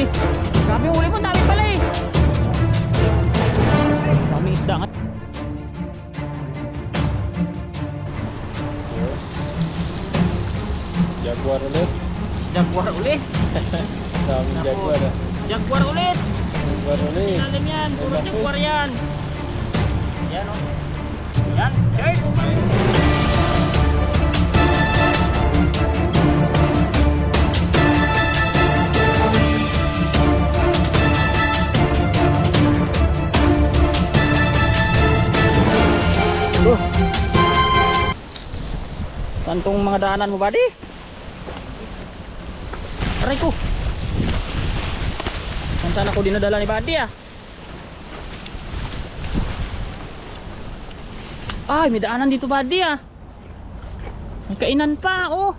eh. Grabe yung huli mo, dami pala eh. Daming isda nga. Jaguar ulit. Jaguar ulit. Daming jaguar. Jaguar ulit. Jaguar ulit. Ilalim yan, puro jaguar yan. Yan o. Yan, shirt. Saan tong mga daanan mo, buddy? Aray ko. Saan ako dinadala ni buddy ah? Ay, may daanan dito buddy ah. May kainan pa, oh.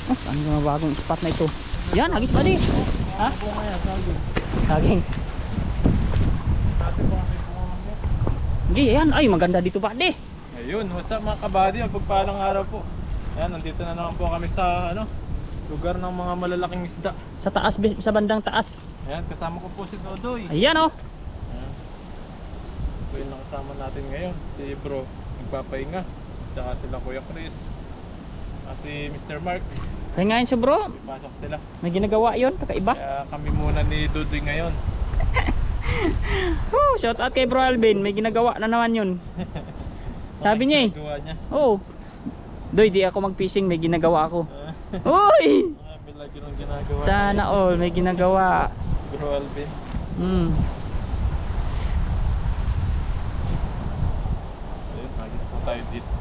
Oh, ano yung bagong spot na ito? Yan, hagis buddy. Ha? Saging. Hindi, yan. Ay, maganda dito buddy. Ayun, what's up mga kabady? Magpagpalang araw po. Ayan, nandito na naman po kami sa lugar ng mga malalaking isda. Sa taas, sa bandang taas. Ayan, kasama ko po si Nodoy. Ayan oh. Ayan. Ito yung nakasama natin ngayon. Si bro, nagpapahinga. Tsaka sila Kuya Chris. Si Mr. Mark. Kaya ngayon siya bro, Pasok sila. may ginagawa yun, kakaiba. Kaya kami muna ni Dudoy ngayon. Shout out kay Bro Alvin, may ginagawa na naman yun. Sabi niya eh. Ginagawa niya. Oh. Doy, di ako mag-fishing, may ginagawa ako. Uy! May lagi nung ginagawa. Sana all, may ginagawa. Bro Alvin. Ayun, hagis po tayo dito.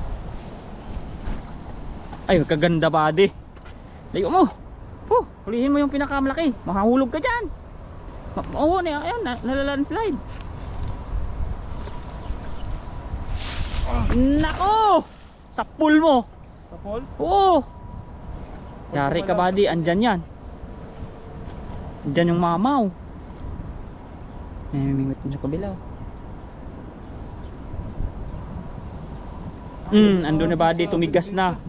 Ay, kaganda buddy. Layo mo. Hulihin mo yung pinakamalaki. Makahulog ka dyan. Oo, ayun, nalalandslide. Nako! Sa pool mo. Sa pool? Oo. Yari ka buddy, andyan yan. Andyan yung mamaw. May mimimit mo sa kabila. Andun na buddy, tumigas na.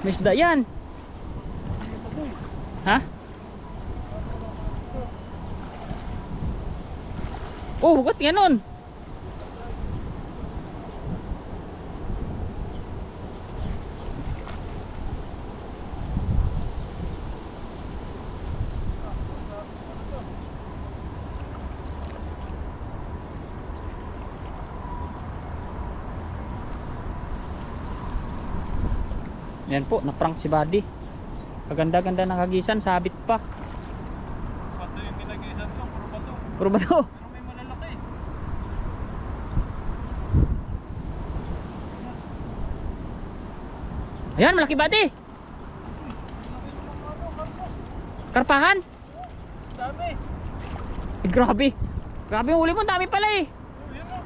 May isda yan. Ha? Oh, ba't ganon? Yan po, na-prank si buddy. Kaganda-ganda ng hagisan, sabit pa. Pato yung ginagisan ko, puro pato. Puro ba to? Pero may malalaki. Ayan, malaki buddy. Karpahan? Dami. Grabe. Grabe yung huli mo, dami pala eh. Ayun o.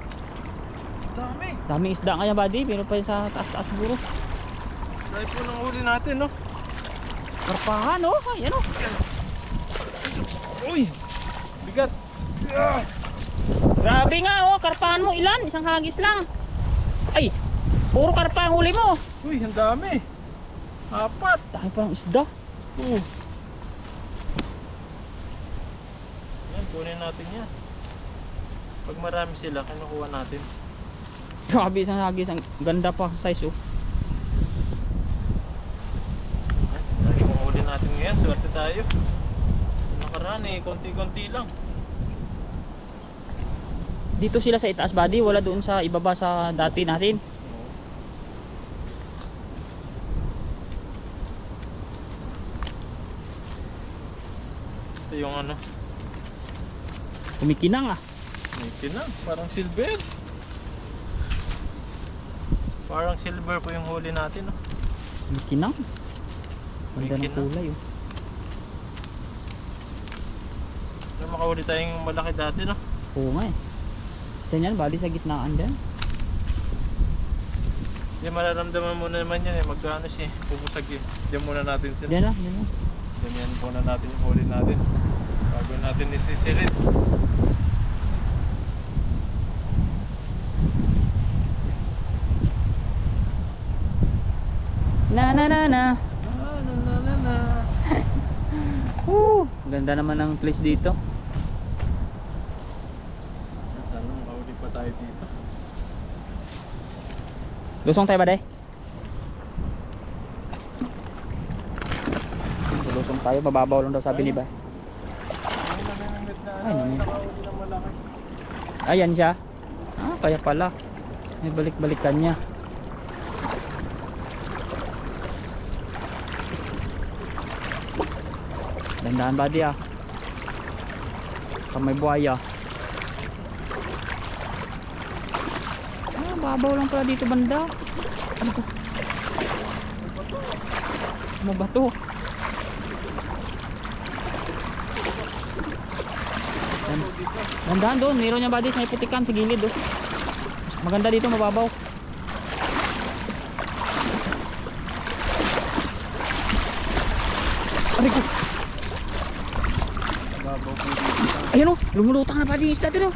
Dami. Daming isda kaya buddy, pero pa yun sa taas-taas siguro. Dahil po ng huli natin, no? Karpahan oh, ayan oh. Uy! Bigat! Grabe nga oh, karpahan mo ilan? Isang hagis lang. Ay, puro karpa ang huli mo. Uy, ang dami! Apat! Dami pa ng isda. Yan, kunin natin yan. Pag marami sila, kinukuha natin. Grabe isang hagis, ang ganda pa size oh. Lagi pong huli natin ngayon, swerte tayo. Nakaraan eh, konti-konti lang. Dito sila sa itaas buddy, wala doon sa ibaba sa dati natin. Ito yung Kumikinang ah. may kinang, parang silver. Parang silver po yung huli natin, no? Kumikinang. Ganda ng Kumikinang. kulay oh. Pero makahuli tayong malaki dati, no? Oo nga eh. Diyan yan, bali sa gitnaan dyan. Hindi, mararamdaman muna naman yan eh, magkano siya, pupusag yun. Diyan muna natin sila. Diyan lang, diyan lang. Ganyan muna natin yung huli natin. Bago natin isisilid. Na na na na. Na. Woo! Ganda naman ng place dito. Sana makahuli pa tayo dito. Lusong tayo ba, day? Lusong tayo, mababaw lang daw sabi ni ba. Ay, namimit na Ay, namimit. nakahuli na malaki. Ayan siya. Ah, kaya pala. May balik-balikan niya. Dandahan ba di ah. May buhaya. Ah, babaw lang pala dito banda. Ano to? Ano ba to? Dandahan doon, meron niya ba may putikan sa gilid oh. Maganda dito, mababaw. Aray ko. Babaw po dito. Ayun oh, lumulutang na pa din yung isda dito.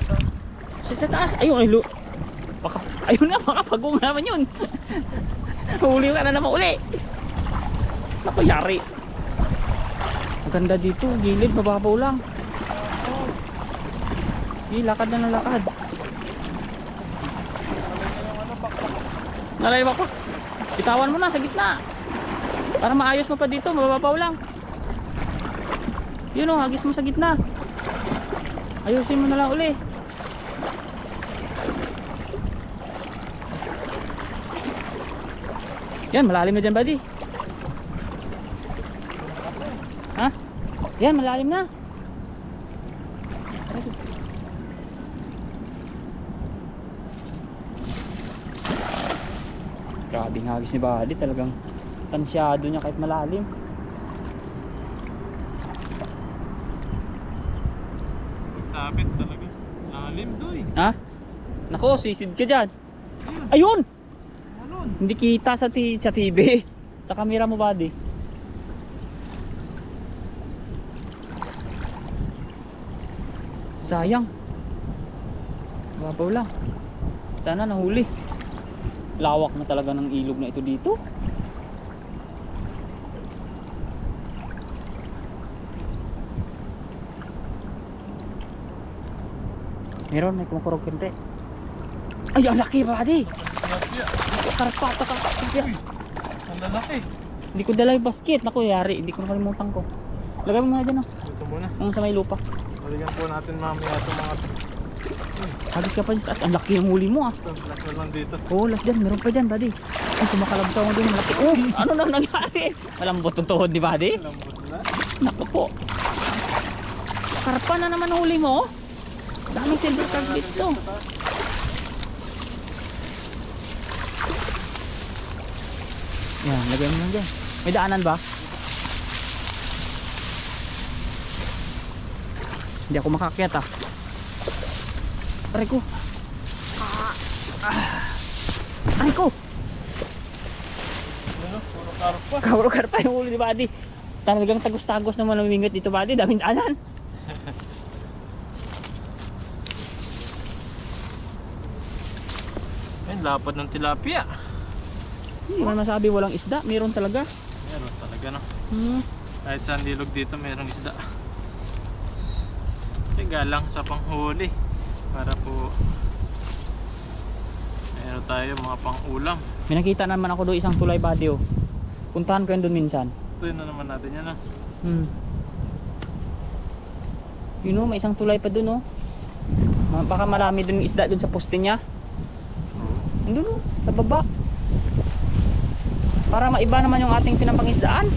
Sa taas. Ayun, ay baka, ayun na, baka pagong naman yun. Huli ka na naman uli. Naku, yari. Maganda dito, gilid, mababaw lang. Lakad na ng lakad. Nalay ba pa? Bitawan mo na sa gitna. Para maayos mo pa dito, mababaw lang. Yun o, hagis mo sa gitna. Ayusin mo na lang uli. Yan, malalim na dyan, buddy. Ha? Yan, malalim na. Grabe ng hagis ni buddy, talagang tansyado niya kahit malalim. Nagsabit talaga. Lalim doy. Ha? Nako, sisid ka dyan. Ayun! Malon. Hindi kita sa TV. Sa camera mo, buddy. Sayang. Babaw lang. Sana nahuli. Lawak na talaga ng ilog na ito dito. Meron, may kumukurog kente. Ay, ang laki, buddy! Tilapia. Karpa. Ang lalaki. Hindi ko dala yung basket. Naku, yari. Hindi ko nakalimutan ko. Lagay mo nga dyan, oh. Ito muna. Ang sa may lupa. Balikan po natin mamaya itong mga Hagis ka pa dyan. Ang laki yung huli mo, ah. last na lang dito. Oo, last dyan. Meron pa dyan, buddy. Ay, sumakalabsaw mo dyan. Ang laki. Oh, ano nang nangyari? Malambot ang tuhod, di, buddy? Lambot na. Naku po. Karpa na naman huli mo. Daming silver card dito. Yan, lagyan mo lang dyan. May daanan ba? Hindi ako makakyat ah. Aray ko. Aray ko. Ano? Puro karpa. Kauro karpa yung ulo ni buddy. Talagang tagos-tagos naman ang mingat dito, buddy. Daming daanan. Ayun, lapad ng tilapia. Hindi man masabi walang isda. Meron talaga. Meron talaga no. Kahit sa nilog dito meron isda. Galang sa panghuli para po meron tayo mga pangulam. May nakita naman ako doon isang tulay, buddy, oh. Puntahan ko yun doon minsan. Ito na naman natin yan ah. Yun oh, may isang tulay pa doon oh. Baka marami doon yung isda doon sa poste niya. Doon oh, sa baba. Para maiba naman yung ating pinapangisdaan.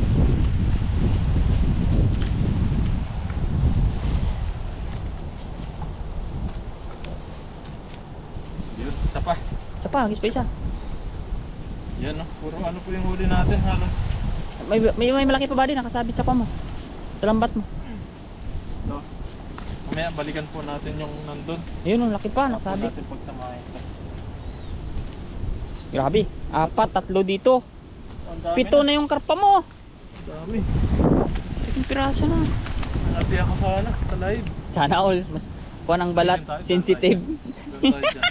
Yun, isa pa. Isa pa, hagis pa isa. Yan oh, puro ano po yung huli natin halos. May malaki pa, buddy, nakasabit sa pamo. Sa lambat mo. Ito. Mamaya balikan po natin yung nandun. Ayun oh, laki pa, Tapos nakasabit. natin pagsamahin ito. Grabe, 4, 3 dito. Ang dami 7 na yung karpa mo. Ang dami. 7 piraso na. Ati ako sa live. Sana all. Mas kuha ng balat. Ganyan tayo, Sensitive. Doon tayo dyan.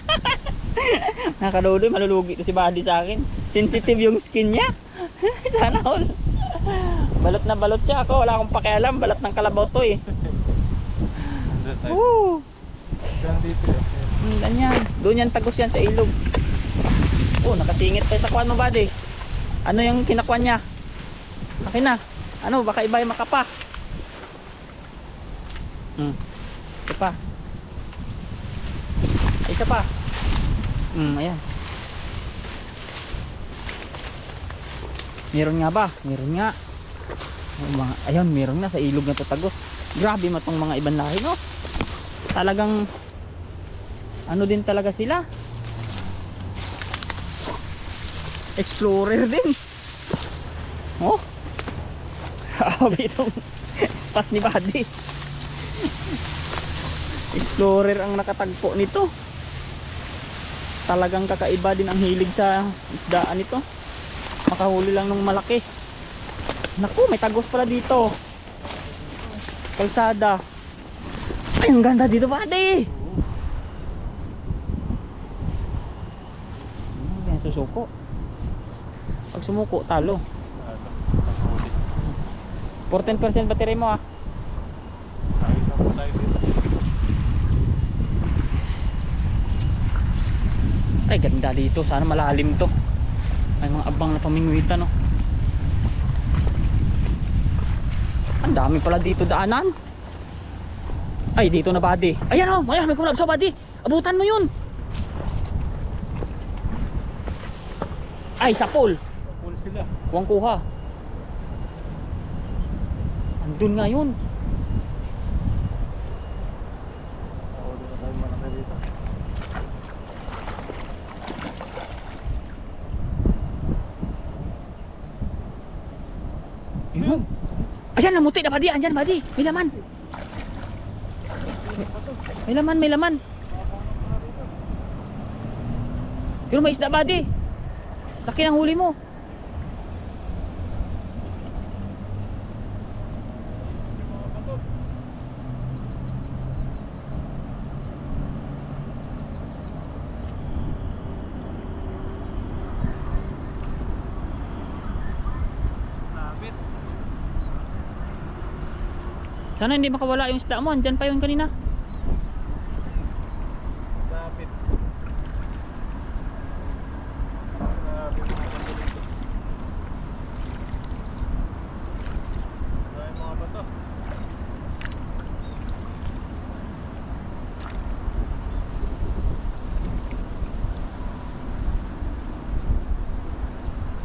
Nakaduloy, malulugi to si Buddy sa akin. Sensitive yung skin niya. Sana all. Balot na balot siya ako. Wala akong pakialam. Balat ng kalabaw to eh. Doon tayo. Woo! Diyan dito yun. Ganyan. Doon yan tagos yan sa ilog. Oh, nakasingit pa sa kuwan mo, Buddy. Ano yung kinakuan niya? Akin na. Ano, baka iba yung makapa. Ito pa. Ito pa. Ayan. Meron nga ba? Meron nga. Ayun, meron nga sa ilog na to tagos. Grabe mo tong mga ibang lahi, no? Talagang ano din talaga sila. Explorer din. Oh. Grabe itong spot ni Buddy. Explorer ang nakatagpo nito. Talagang kakaiba din ang hilig sa isdaan nito. Makahuli lang ng malaki. Naku, may tagos pala dito. Kalsada. Ay, ang ganda dito, Buddy. Yan, susuko. Pag sumuko, talo. 14% battery mo ah. Ayos na po tayo dito. Ay, ganda dito. Sana malalim to. May mga abang na pamingwitan, no? Ang dami pala dito daanan. Ay, dito na, Buddy. Ayan, oh. Ayan, may kulag sa, Buddy. Abutan mo yun. Ay, sa pool. Full sila. Kuwang kuha. Andun nga yun. Oo, doon na tayo malaki dito. Yun. Ayan, namuti na, Buddy. Andyan, Buddy. May laman. May laman, may laman. Pero may isda, Buddy. Laki ng huli mo. Sabit. Sana hindi makawala yung isda mo. Andyan pa yun kanina. Sabit. Sabit mga bato dito. Dahil mga bato.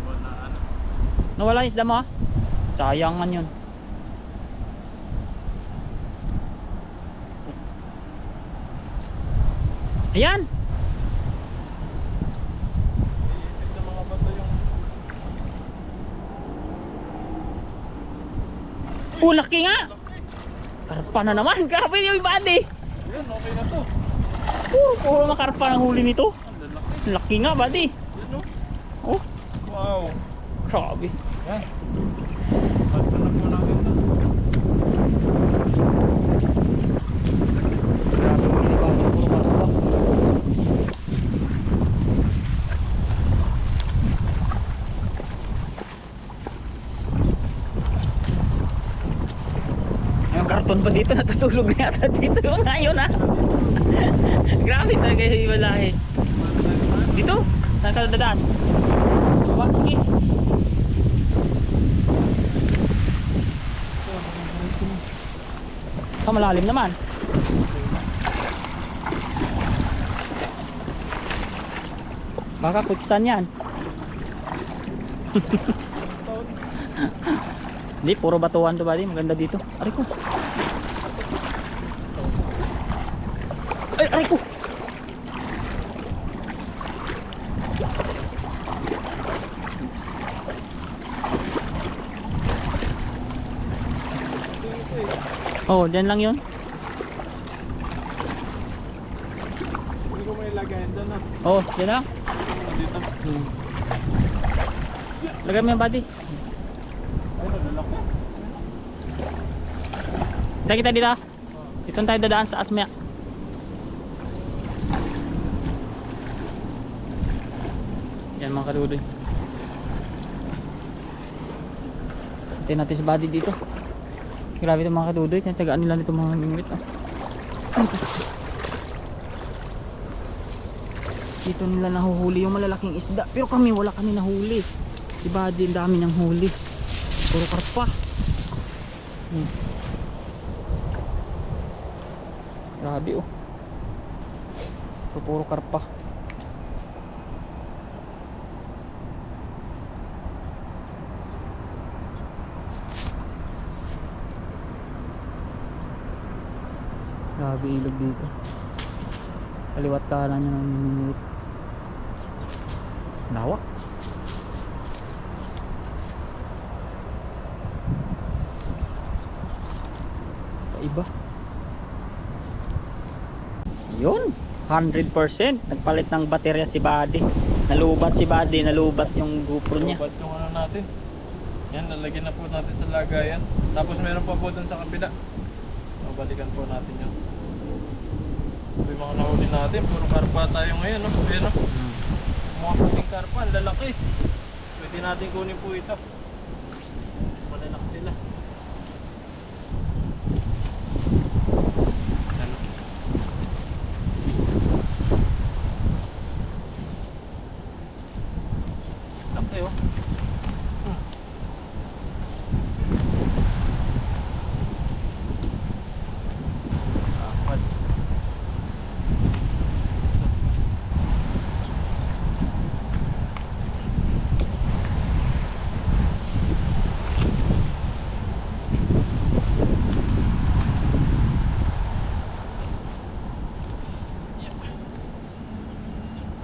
Wala ano. Nawala yung isda mo ah. Sayangan yun. Ayan. Iipit na mga bato yung Laki nga. laki. Karpa na naman. Karpa yung Buddy. Yan, okay na to. Puro makarpa ng huli nito. Ang lalaki. Laki nga, Buddy. Yan o. Oh, Wow. grabe. Yan. Pagpanak mo natin to. Grabe huli ni Buddy. Puro karpa. Yung karton pa dito, natutulog na yata dito yung ngayon ah. Grabe talaga yung iba lahi. Dito? Saan ka dadaan? Baba, sige. Malalim naman. Baka kutsan yan. Hindi, puro batuan to, Buddy. Maganda dito. Aray ko. Ay, aray ko. Oh, dyan lang yun. Hindi ko may lagayan dyan ah. Oh, dyan lang. Dito. Lagay mo yung, Buddy. Ay, nalalaki. Kita dito. Dito tayo dadaan sa Asmaya. Yan mga kadudoy. Hintayin natin si Buddy dito. Grabe itong mga kadudoy. Tiyatsagaan nila nito mga mingwit. Dito nila nahuhuli yung malalaking isda. Pero kami wala kami nahuli. Si Buddy ang dami ng huli. Puro karpa. Grabe oh. Puro karpa. Grabe ilog dito. Kaliwat kanan niya ng minute. Lawak. Iba. Yun, 100%. Nagpalit ng baterya si Buddy. Nalubat si Buddy, nalubat yung GoPro niya. Nalubat yung ano natin. Yan, lalagyan na po natin sa lagayan. Tapos meron pa po dun sa kabila. Balikan po natin yun. Yung mga nahuli natin, puro karpa tayo ngayon, no? Ayan, no? Mga puting karpa, ang lalaki. Pwede natin kunin po ito. Malalaki sila. Ano? Laki, oh.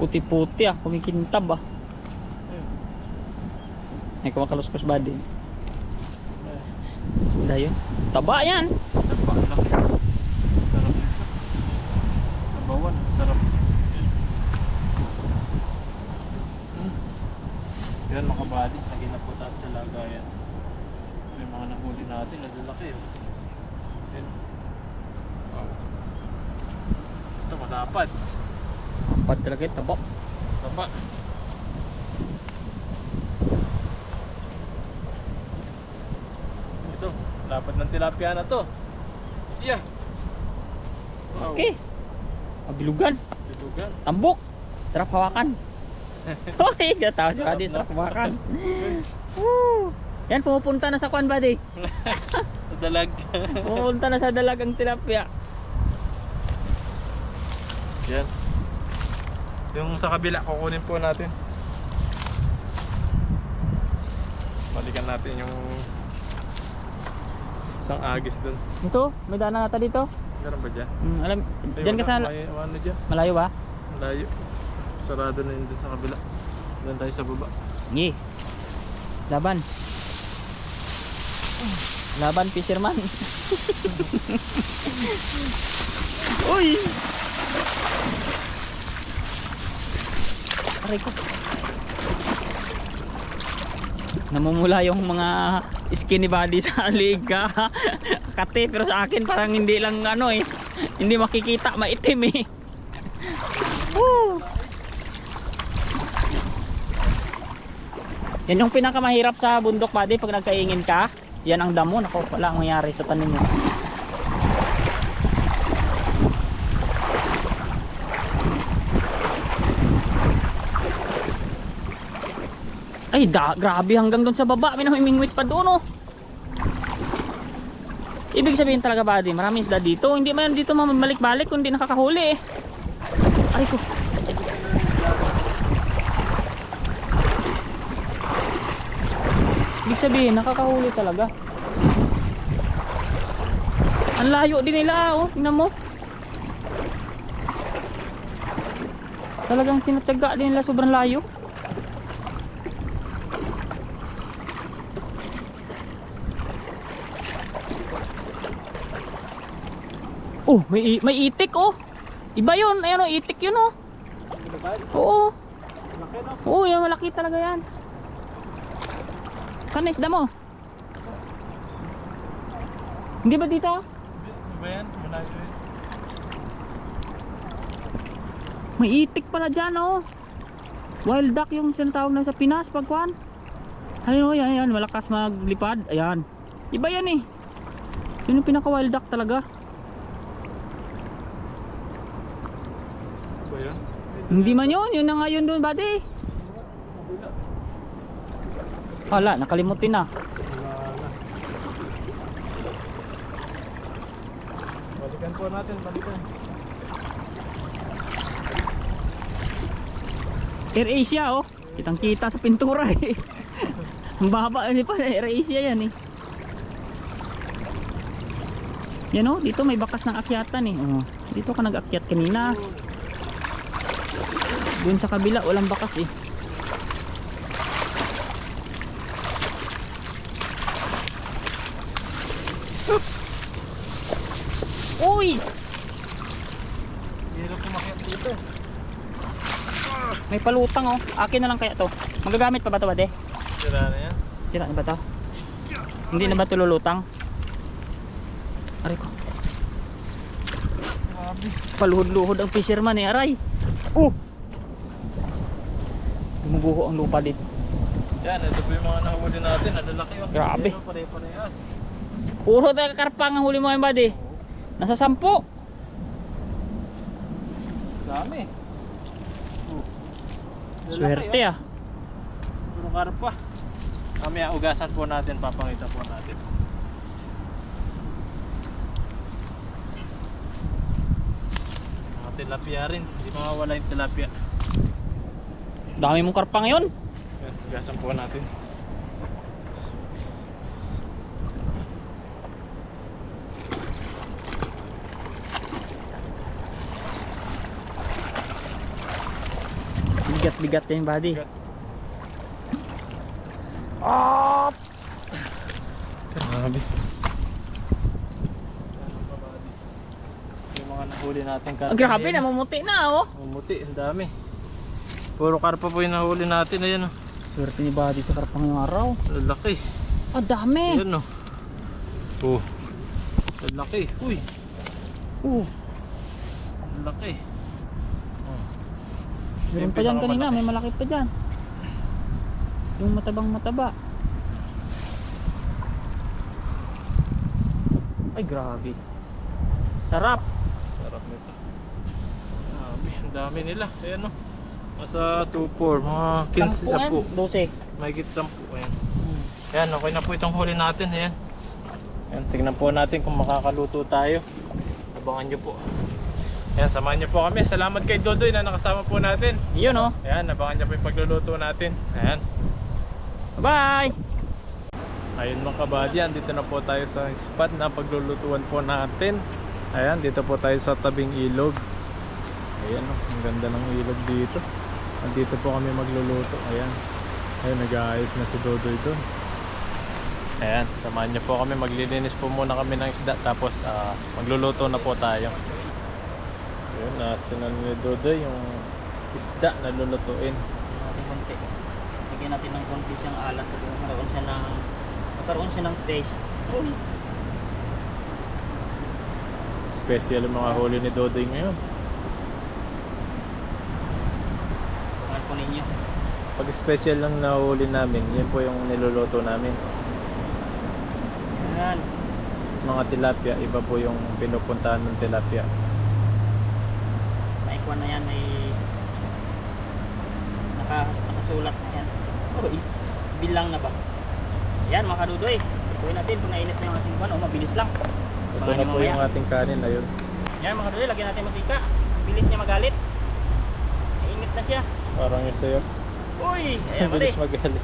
Puti-puti ah, kumikintab ah. Ay, kumakaluskos Buddy. Isda yun. Taba yan. Taba, laki. Sarap nito. Tabawan, sarap. Yan mga buddy, lagyan na po tayo sa lagayan. May mga nahuli natin, nalalaki oh. Yan. Wow. Ito malapad. Pad talaga yung taba. Taba. Ito, lapad ng tilapia na to. Yeah. Wow. Okay. Mabilugan. Bilugan. Tambok. Sarap hawakan. Okay, gatawa si Buddy. Sarap hawakan. Woo. Yan, pumupunta na sa kwan Buddy. Sa dalag. Pumupunta na sa dalagang tilapia. Yan. Yung sa kabila, kukunin po natin. Balikan natin yung isang agis dun. Ito, may daan na nata dito. Meron ba dyan? Alam, Ay, dyan ka sa... may ano dyan? Malayo ba? Malayo. Sarado na yun dun sa kabila. Doon tayo sa baba. Sige. Laban. Laban, fisherman. Uy! Aray ko. Namumula yung mga skinny body sa liga. Kate, pero sa akin parang hindi lang ano eh. Hindi makikita, maitim eh. Woo! Yan yung pinakamahirap sa bundok Buddy pag nagkaingin ka. Yan ang damo. Nako, wala ang mayari sa tanim mo. Ay, grabe hanggang doon sa baba. May namimingwit pa doon, oh. Ibig sabihin talaga Buddy, maraming isda dito. Hindi man dito mamalik-balik kundi nakakahuli eh. Ay ko. Ibig sabihin, nakakahuli talaga. Ang layo din nila, oh. Tingnan mo. Talagang tinatsaga din nila, sobrang layo. Oh, may itik oh. Iba 'yun. Ayun oh, itik 'yun oh. Oo. Oo, yan malaki talaga 'yan. Saan isda mo? Hindi ba dito? ba yan? Malayo yun. May itik pala dyan oh. Wild duck yung sinatawag na sa Pinas pagkuhan. Ayun oh, yan, yan. Malakas maglipad. Ayan. Iba yan eh. Yun yung pinaka wild duck talaga. Ba yan? Hindi man yun. Yun na nga yun doon, buddy. Hala, nakalimutin na. Wala na. Balikan po natin, balikan. Air Asia oh. Kitang kita sa pintura eh. Ang baba ni pa Air Asia yan eh. Yan oh, dito may bakas ng akyatan eh. Oh, dito ka nag-akyat kanina. Doon sa kabila walang bakas eh. Uy! Hirap pumakyat dito. May palutang oh. Akin na lang kaya to. Magagamit pa ba to, bade? Sira na yan. Sira na ba to? Hindi na ba to lulutang? Aray ko. Grabe. Paluhod-luhod ang fisherman eh, aray. Gumuguho ang lupa dito. Yan, ito po yung mga nahuli natin. Nalalaki yung Grabe. Pare-parehas. Puro tayo karpang ang huli mo yan, buddy. Nasa 10. Dami. Swerte ah. Puro karpa. Mamaya ugasan po natin, papakita po natin. Mga tilapia rin, hindi mawawala yung tilapia. Dami mong karpang ngayon. Yan, ugasan po natin. Bigat-bigat yung buddy. Bigat. Ah! Grabe. Yung mga nahuli natin karpa. Grabe, namumuti na oh. Mumuti, ang dami. Puro karpa po yung nahuli natin. Ayan o. Swerte ni buddy sa karpang yung araw. Lalaki. Ah, dami. Ayan o. Oh. Lalaki. Uy. Lalaki. Meron pa dyan kanina, may malaki pa dyan. Yung matabang mataba. Ay, grabe. Sarap. Sarap nito. Grabe, ang dami nila. Ayan o. Nasa 2-4, mga 15 na po. 12. May git 10. Ayan. Ayan, okay na po itong huli natin. Ayan. Ayan, tingnan po natin kung makakaluto tayo. Abangan nyo po. Ayan, samahan nyo po kami. Salamat kay Dodoy na nakasama po natin. Yun oh. Ayan, abangan nyo po yung pagluluto natin. Ayan. Bye! Ayun mga kabadyan, dito na po tayo sa spot na paglulutuan po natin. Ayan, dito po tayo sa tabing ilog. Ayan, ang ganda ng ilog dito. Andito po kami magluluto. Ayan. Ayan, nag-aayos na si Dodoy doon. Ayan, samahan nyo po kami. Maglilinis po muna kami ng isda. Tapos magluluto na po tayo. Ayan, nasinan ni Dodoy yung isda na lulutuin. Natin konti. Lagyan natin ng konti siyang alat. Magkaroon siya ng taste. Uy! Special yung mga huli ni Dodoy ngayon. Pangal po ninyo. Pag special lang nahuli namin, yan po yung niluluto namin. Ayan. Mga tilapia, iba po yung pinupuntahan ng tilapia. Naikuan na yan. May nakasulat na yan. Uy! Bilang na ba? Ayan mga kadudoy. Tuloy natin kung nainit na yung ating buwan. Mabilis lang. Ito na po yung ating kanin. Ayun. Yan mga kadudoy. Lagyan natin mantika. Bilis niya magalit. Nainit na siya. Parang yung sayo. Uy! Ayan pala Bilis magalit.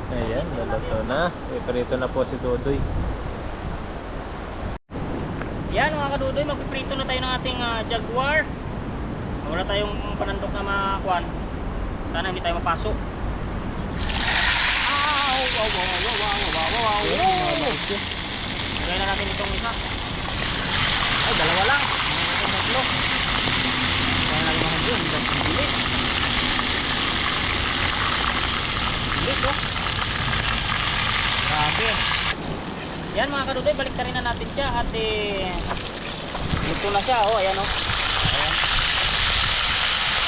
Ayan, lalato na. Iprito na po si Dodoy. Yan mga kadudoy. Magpiprito na tayo ng ating jaguar. Wala tayong panandok na makuan. Sana hindi tayo mapasok. Wow, wow, wow, wow, wow, wow, wow. Lagyan na natin itong isa. Ay, dalawa lang. Itong tatlo. Lagyan na natin mga yun. Bilis. Bilis, oh. Grabe. Yan mga kadudoy, balik na rin na natin siya at luto na siya. Oh, ayan oh. Ayan.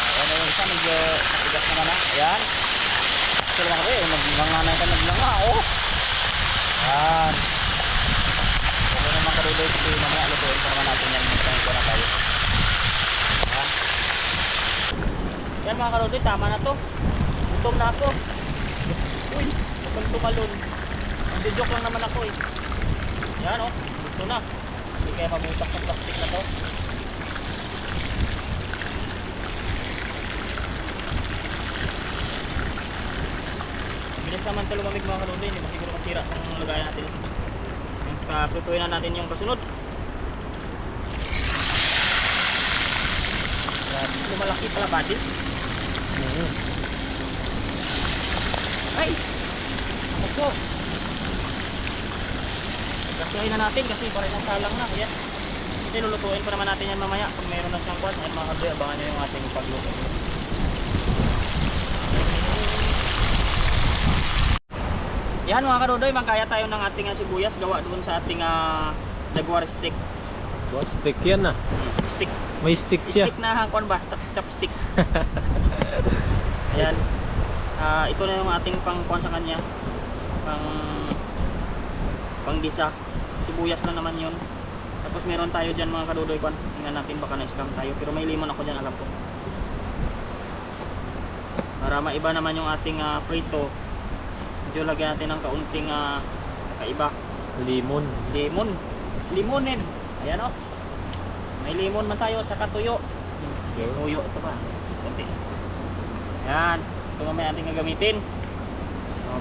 Ayan yung isa, medyo natigas naman na. Ayan. Ito lang ako naglanga ka naglanga. Oh. Ayan. Okay naman kadudoy, kasi mamaya lutuin pa naman natin yan. Magkain ko na tayo. Ayan. Yan mga kadudoy, tama na to. Gutom na ako. Uy, huwag tumalon. Nagdi-joke lang naman ako eh. Yan oh, ito na. Hindi kaya mabutak ng plastic na to. Bilis naman ito lumamig mga kaluloy. Hindi ba siguro masira kung lagayan natin. Prituin na natin yung kasunod. Lumalaki pala ba din? Ay! Ako po! Gasuhin na natin kasi parang ang salang na. Ayan. Kasi lulutuin pa naman natin yan mamaya pag mayroon na siyang kwan. Ayan mga kaluloy, abangan nyo yung ating pagluto. Yan mga kaluloy, magkaya tayo ng ating sibuyas gawa doon sa ating jaguar stick. What stick yan ah? Stick. May stick siya. Stick na hangkon ba? Chopstick. Ayan. Ito na yung ating pang-kwan sa kanya. Pang-gisa. Sibuyas lang naman yun. Tapos meron tayo dyan mga kadudoy kwan. Tingnan natin baka na-scam tayo. Pero may limon ako dyan, alam ko. Para maiba naman yung ating prito. Medyo lagyan natin ng kaunting kaiba. Limon. Lemon. Limonin. Ayan o. May limon man tayo at saka tuyo. Okay. Tuyo ito pa. Kunti. Ayan. Ito mamaya ating gagamitin.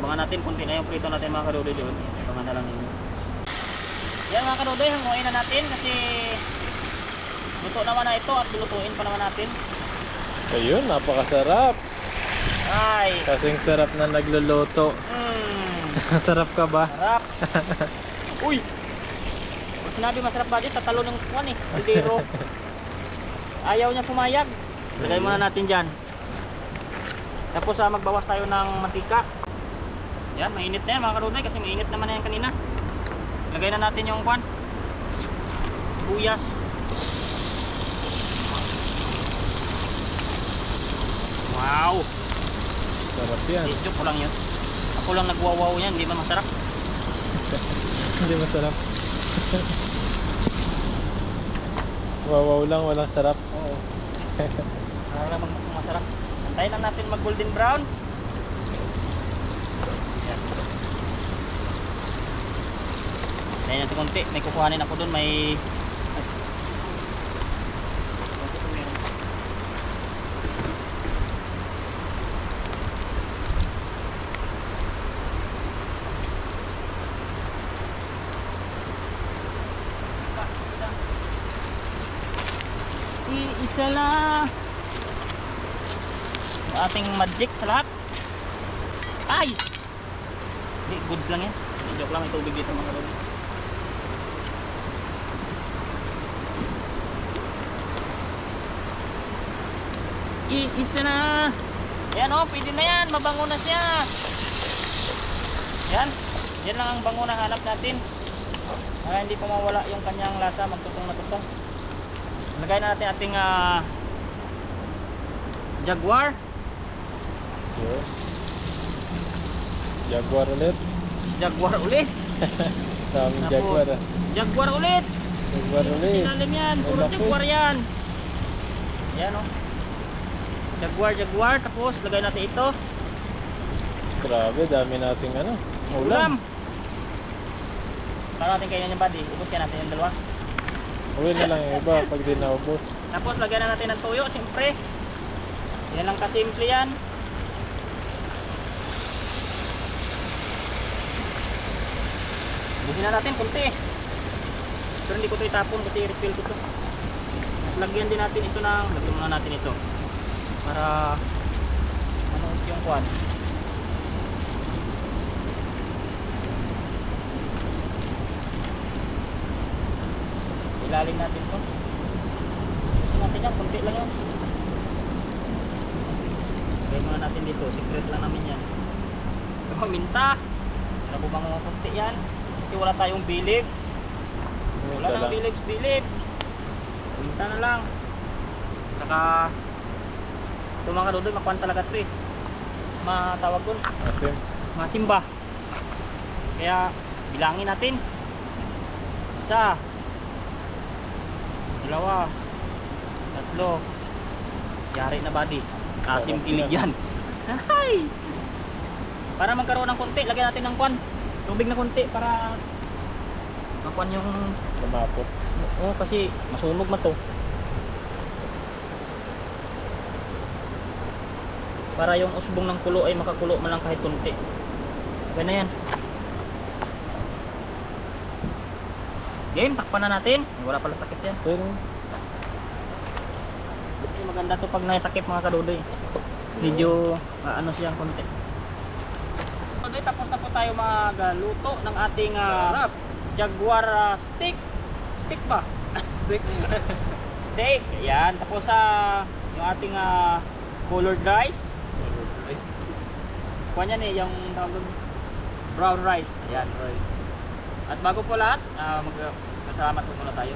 Abangan natin. Kunti na yung prito natin mga kadudoy doon. Abangan na lang ninyo. Yan mga kadudoy. Hanguin na natin kasi luto naman na ito at lulutuin pa naman natin. Ayun, napakasarap. Ay. Kasing sarap na nagluluto. Sarap ka ba? Sarap. Uy. Pag sinabi masarap ba dito, tatalo ng kuwan eh. Aldero. Ayaw niya pumayag. Lagay muna natin dyan. Tapos magbawas tayo ng mantika. Yan, mainit na yan mga kadudoy kasi mainit naman na yan kanina. Lagay na natin yung kuwan. Sibuyas. Wow. Sarap yan. Joke ko lang yun. Ako lang nagwawaw yan, hindi ba masarap? Hindi masarap. Wawaw lang, walang sarap. Oo. Para lang masarap. Antayin lang natin mag golden brown. Yan. Antayin natin konti. May kukuhanin ako dun. May isa lang yung ating magic sa lahat. Ay! Hindi, goods lang yan. Joke lang, may tubig dito mga kadudoy. Isa na. Ayan o, pwede na yan. Mabango na siya. Yan. Yan lang ang bango na hanap natin. Para hindi pa mawala yung kanyang lasa. Magtutong na tutong. Lagay na natin ating jaguar. Sure. Jaguar ulit. Jaguar ulit. Sa aming jaguar ah. Jaguar ulit. Jaguar ulit. Sinalim yan. Puro Malaki. jaguar yan. Yan o. Jaguar, jaguar. Tapos lagay natin ito. Grabe, dami nating ano. Ulam. Para natin kainin yung body. Ubus ka natin yung dalawa. Uwi na lang yung iba pag di naubos. Tapos lagyan na natin ng tuyo, siyempre. Yan lang kasimple yan. Busin na natin kunti. Pero hindi ko ito itapon kasi refill ko ito. At lagyan din natin ito ng, lagyan muna natin ito. Para manuot yung kwan. Ilalim natin ito. Busin natin yan, kunti lang yun. Lagyan muna natin dito, secret lang namin yan. Ito, minta. Ano po bang kunti yan? Kasi wala tayong bilib. Wala nang bilib. Pinta na lang. Tsaka ito mga kadudoy, makuhan talaga ito eh. Matawag ko. Asim. Masimba. Kaya bilangin natin. 1, 2, 3. Yari na buddy. Asim kilig yan. Hay! Para magkaroon ng konti, lagyan natin ng kwan. Tubig na konti para makuan yung Lumapot. oo, kasi masunog man to. Para yung usbong ng kulo ay makakulo man lang kahit konti. Okay na yan. Game, takpan na natin. Wala pala takip yan. Pero, Maganda to pag naitakip mga kadudoy. Medyo ano siyang konti. Okay, tapos na po tayo magluto ng ating Sarap. Jaguar steak. Steak ba? Stick. Steak. Ayan. Tapos yung ating colored rice. Rice. Kuha yan eh, yung tawag doon, brown rice. Ayan. Rice. At bago po lahat, masalamat po muna tayo.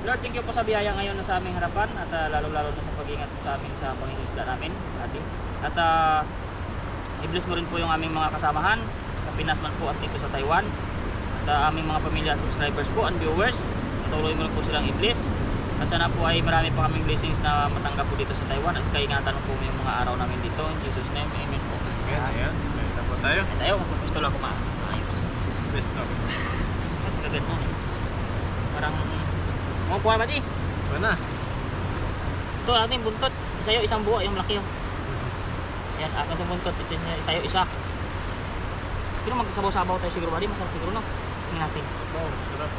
Lord, thank you po sa biyaya ngayon na sa aming harapan at lalo-lalo na sa pag-ingat sa amin sa pangingisda namin. At i-bless mo rin po yung aming mga kasamahan sa Pinas man po at dito sa Taiwan. At aming mga pamilya at subscribers po and viewers. Patuloy mo rin po silang i-bless. At sana po ay marami pa kaming blessings na matanggap po dito sa Taiwan. At kaingatan po yung mga araw namin dito. In Jesus' name, amen po. Ayan. May tapo tayo. At tayo, magpupusto lang kumaayos. Best of. At kagad mo. Parang mapuha ba di? Ito na. Ito natin buntot. Sa'yo isang buo, yung laki yun. Ayan, akin itong buntot. Sa'yo isa. Pero magsabaw-sabaw tayo siguro ba di? Masarap siguro no? Tingnan natin. Wow, sarap.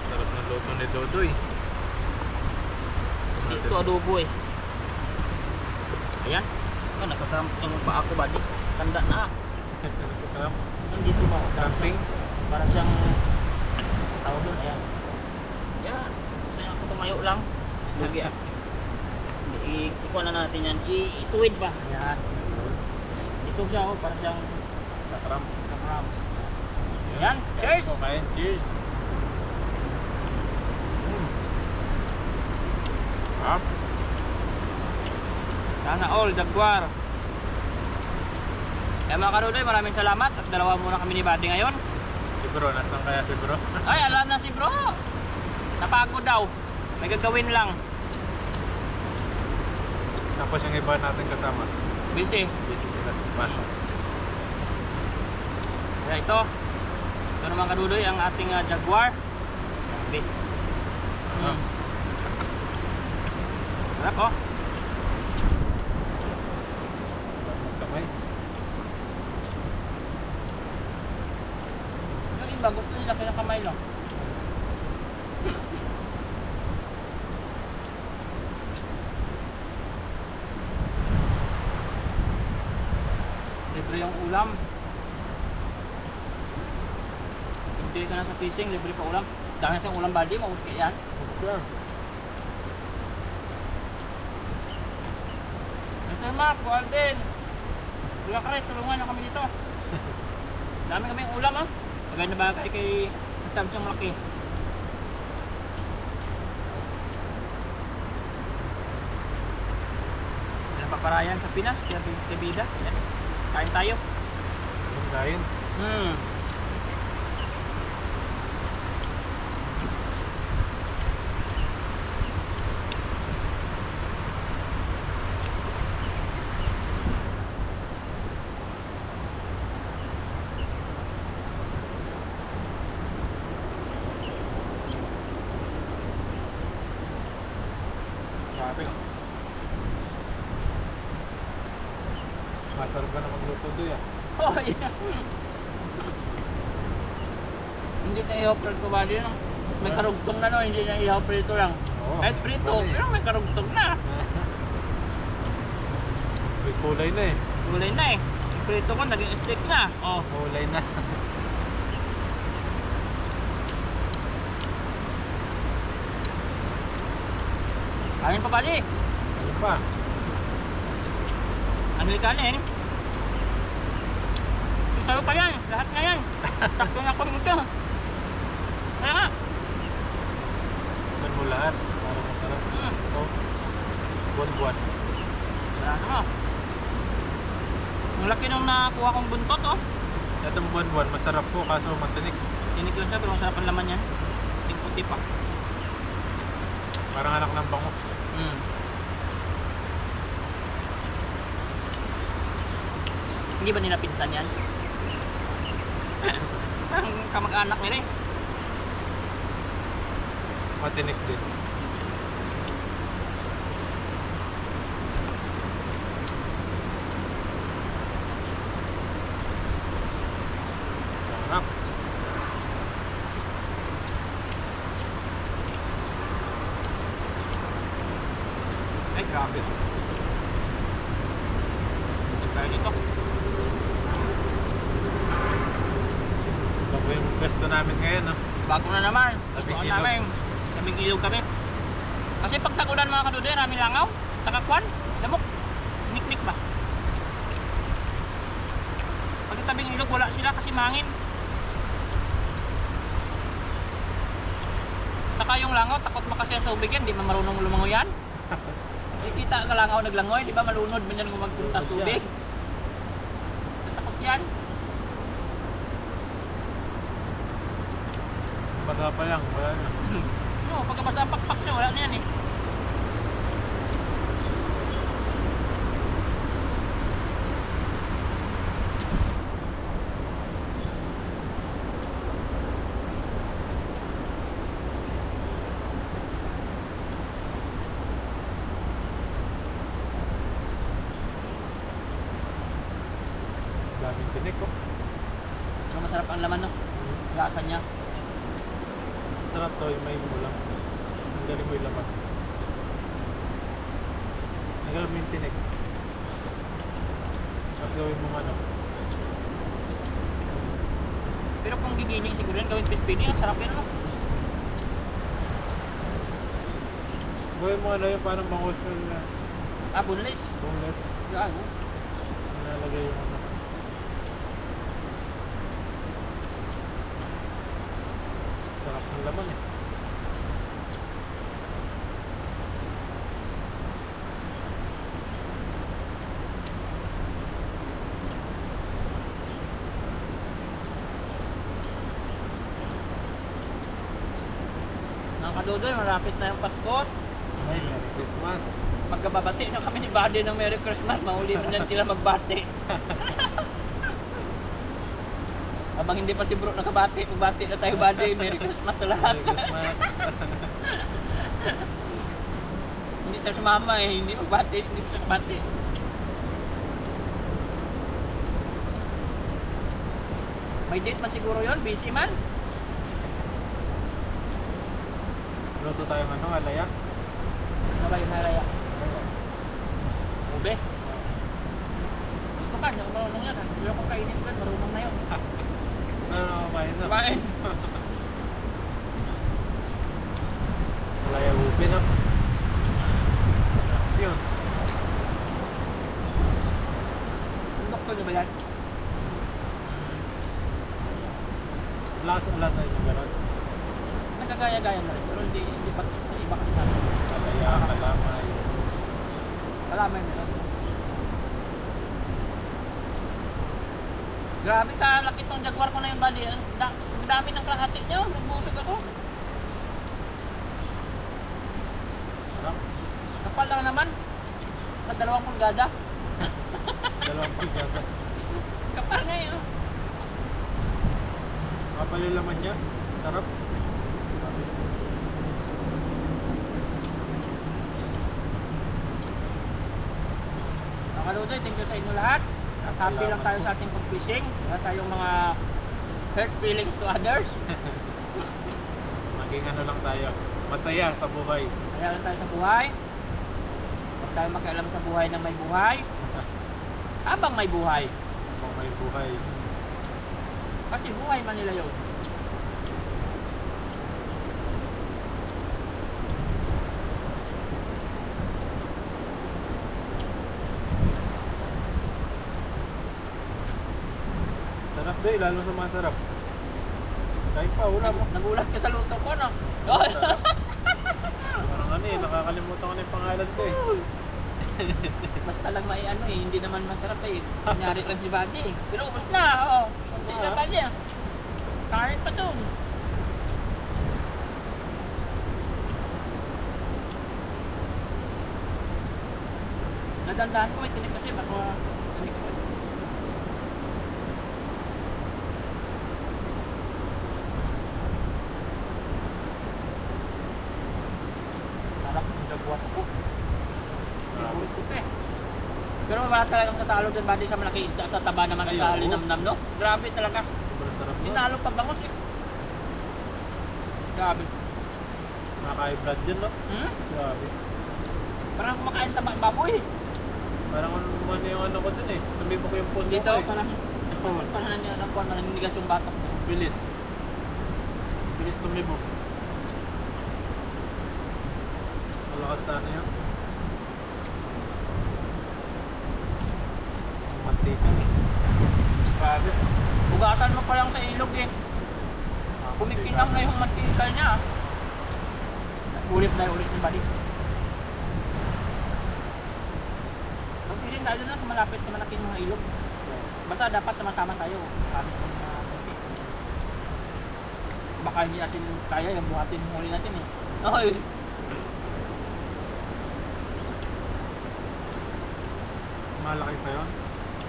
Sarap ng luto ni Dodoy. Ito adobo eh. Ayan. Ito, nagkakramp yung paa ko ba di? Tanda na. Sarap. Nandito ba? Camping. Para siyang tawag doon, ayan. Ayan. Gusto niya ako tumayo lang. Lagi ikuha na natin yan. Ituwid ba? Ayan. Ito siya oh, para siyang Kakram. kakram. Ayan. Cheers! Okay, cheers. Up. Sana all, Jaguar. Kaya mga karudoy, maraming salamat. At dalawa muna kami ni Buddy ngayon. Si bro, nasan kaya si bro? Ay, alam na si bro. Napagod daw. May gagawin lang. Tapos yung iba natin kasama. Busy. Busy sila. Masya. Kaya ito naman kadudoy ang ating Jaguar. Grabe. Sarap oh. Kamay. Yung iba gusto nila kinakamay lang. Libre yung ulam. Hindi ka na sa fishing, libre pa ulam. Dahil sa ulam Buddy, mahuski yan. Sure. Mr. Mac, Walden. Kuya Chris, tulungan na kami dito. Dami kaming ulam ah. Bagay na bagay kay Tabs yung malaki. Napaparayan sa Pinas, kaya bida. Kain tayo. Kain. Grabe. Masarap ka na magluto doy ah. Oh, yeah. Hindi na i-offer ko ba din? May karugtong na no, hindi na i-offer ito lang. Oo. Kahit prito, Kulay. pero may karugtong na. May kulay na eh. Kulay na eh. Yung prito ko, naging steak na. Oh. Kulay na. Kanin pa Buddy. Ano pa? Ano yung kanin? Sa'yo pa yan, lahat na yan. Sakto na ko ito. Kaya nga. Iban mo lahat. Para masarap. Ito. Buwan-buwan. Wala na mo. Ang laki nung nakuha kong buntot, oh. Itong buwan-buwan, masarap po kaso matinik. Tinig lang siya, pero masarap ang laman yan. Puti pa. Parang anak ng bangus. Hindi ba nila pinsan yan? Parang kamag-anak nila eh. Matinik din. Sarap. Ay, grabe. Sigay nito. Ito po yung pwesto namin ngayon, no? Bago na naman. Tabing Ito ilog. namin. Tabing ilog kami. Kasi pag tagulan mga kadude, rami langaw. Takakwan. Lamok. Niknik ba? Pag tabing ilog, wala sila kasi mangin. Saka yung langaw, takot makasya sa tubig yan. Di man marunong lumangoy yan. Kita ka langaw naglangoy, di ba malunod man yan kung magpunta sa tubig. Takot yan. Baga pa lang, wala na. No, pagkabasa ang pakpak niya, wala na yan eh. Daming tinik, oh. So, masarap ang laman no. Lasa niya. Sarap to, yung may mo lang. Ang galing mo yung laman. Ang galing mo yung tinik. At gawin mo ano. Pero kung gigiling siguro yan, gawin pispini, ang sarap yan no. Gawin mo ano yung parang bangus na Ah, boneless. boneless. Yan, no? Nalagay yung ano. Sarap ng laman eh. Mga kadudoy, malapit na yung Paskot. Ay, Merry Christmas. Pagkababati na kami ni Buddy ng Merry Christmas, mahuli man yan sila magbati. Habang hindi pa si Bro nakabati, magbati na tayo Buddy, Merry Christmas sa lahat. Merry Christmas. Hindi siya sumama eh, hindi magbati, hindi siya nakabati. May date man siguro yon, busy man. Luto tayong ano, alaya. Ano ba yung haraya? Ube? Ito ka, hindi ako marunong yan. Hindi ako kainin ko, marunong na yun. Ano, kumain na. Kumain. Alaya ubi na. Yun. Ang doktor niyo ba yan? Lasa yung gano'n. Nagkagaya-gaya na rin, pero hindi pa iba kasi natin. Alaya, kalamay. Kalamay na yun. Grabe ka, laki tong jaguar ko na yung bali. Ang dami ng kalahati niyo, nagbusog ako. Sarap. Kapal lang naman. Sa 2 pulgada. 2 pigada. Kapal nga yun. Kapal yung laman niya. Sarap. Mga kaludoy, thank you sa inyo lahat. At happy lang tayo sa ating pag-fishing. Wala tayong mga hurt feelings to others. Maging ano lang tayo. Masaya sa buhay. Kaya lang tayo sa buhay. Huwag tayo makialam sa buhay ng may buhay. Habang may buhay. Kung may buhay. Kasi buhay man nila yun. Sarap Sarap din, lalo sa masarap. Kahit pa, ulam. Nagulat ka sa luto ko, no? Sarap. Parang ano eh, nakakalimutan ko na yung pangalan ko eh. Basta lang may ano eh, hindi naman masarap eh. Kunyari lang si Buddy eh. Pero ubos na, oo. Hindi na Buddy ah. Kain pa dun. Nadandahan ko may tinik kasi baka tinik ko. Sarap ng dagwat ko. Favorite ko pa eh. Pero wala talagang tatalo dyan Buddy sa malaki isda sa taba naman Ay, sa oo. linamnam no? Grabe talaga. Sobrang sarap Hindi nun. nalo pag eh. Grabe. Nakaka-blood yun, no? Hmm? Grabe. Parang kumakain taba ang baboy. Parang ano yung ano ko dun eh. Sabi ko yung puso Dito ko eh. parang parang nangyayarapan, naninigas yung batok ko. Bilis. Bilis tumibok. Malakas na ano yun. Mantika. Grabe. Bugatan mo pa lang sa ilog eh. Kumikinang na yung mantika niya. Ulit na ulit ni Buddy. Magpiling tayo na kung malapit sa malaking mga ilog. Basta dapat sama-sama tayo. Kami ng mga konti. Baka hindi natin kaya yung buhatin yung huli natin eh. Okay. Malaki pa yun.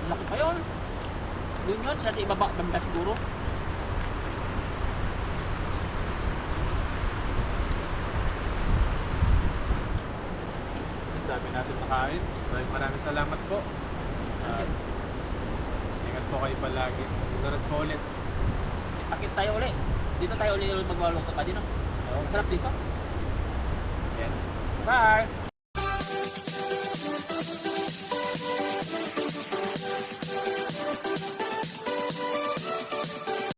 Laki pa yun. Yun yun, sa ibaba banda siguro. Ang dami natin nakain. Maraming salamat po. At ingat po kayo palagi. Susunod po ulit. Pakit tayo ulit. Dito tayo ulit magwalong ka pa din. No? Sarap dito. Yan. Bye!